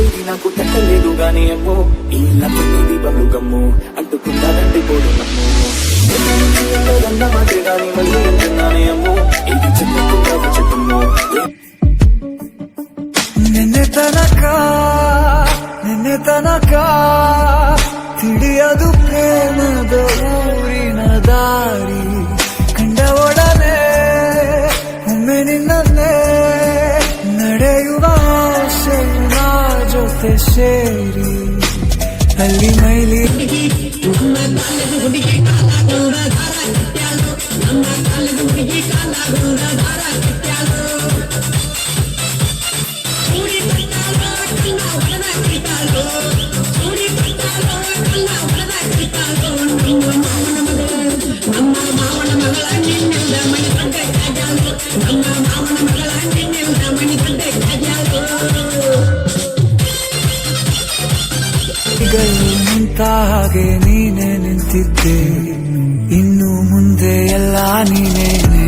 పేరు నాకు తట్టలేదు గాని అమ్మో ఈ లబ్బని దీపంలో గమ్ము అంటుకుంటానంటే పోడు నమ్ము అన్న మాటే గాని మళ్ళీ అంటున్నానే అమ్మో ఇది చెప్పుకుంటావు చెప్పుము ನಿನ್ನೆ ತನಕ ತಿಳಿಯದು ಪ್ರೇಮದ ಊರಿನ ದಾರಿ ಕಂಡ ಒಡನೆ ಒಮ್ಮೆ ನಿನ್ನೇ ನಡೆಯುವ ಆಸೆಯ ಜೊತೆ ಸೇರಿ ಅಲ್ಲಿ ಮೈಲಿ ನಿಂತ ಹಾಗೆ ನೀನೆ ನಿಂತಿದ್ದೆ ಇನ್ನು ಮುಂದೆ ಎಲ್ಲ ನೀನೇನೆ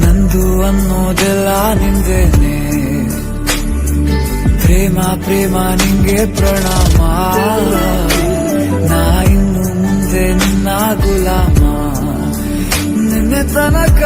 ನಂದು ಅನ್ನೋದೆಲ್ಲ ನಿಂದೇನೆ ಪ್ರೇಮ ಪ್ರೇಮ ನಿಂಗೆ ಪ್ರಣಾಮ ನಾ ಇನ್ನು ಮುಂದೆ ನಿನ್ನ ಗುಲಾಮ ನಿನ್ನೆ ತನಕ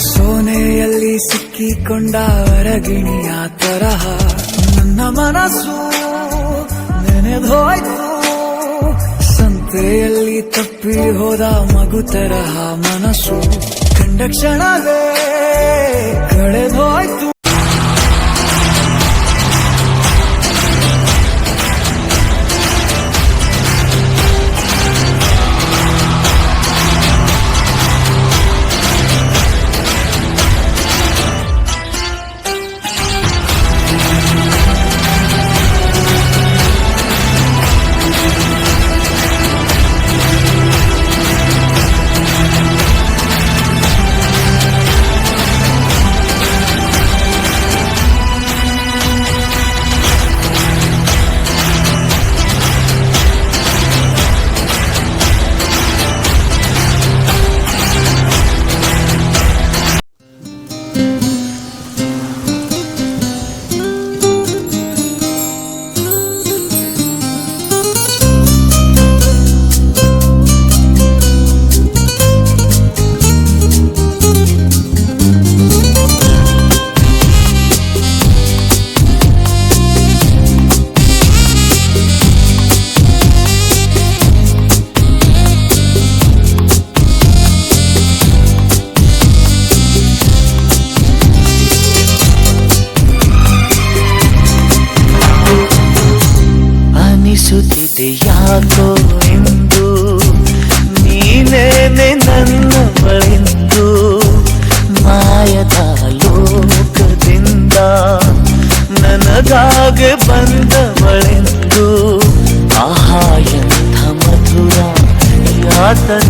ಸೋನೆಯಲ್ಲಿ ಸಿಕ್ಕಿಕೊಂಡ ಹೊರಗಿಣಿಯ ತರಹ ನನ್ನ ಮನಸ್ಸು ನೆನೆದೋಯ್ತು ಸಂತೆಯಲ್ಲಿ ತಪ್ಪಿ ಹೋದ ಮಗು ತರಹ ಮನಸ್ಸು ಕಂಡ ಕ್ಷಣವೇ ಕಳೆದೋಯ್ತು ಯಾಕೋ ಎಂದು ನೀನೇನೆ ನನ್ನವಳೆಂದು ಮಾಯದ ಲೋಕದಿಂದ ನನಗಾಗೆ ಬಂದವಳೆಂದು ಆಹಾ ಎಂಥ ಮಧುರ ಯಾತನೆ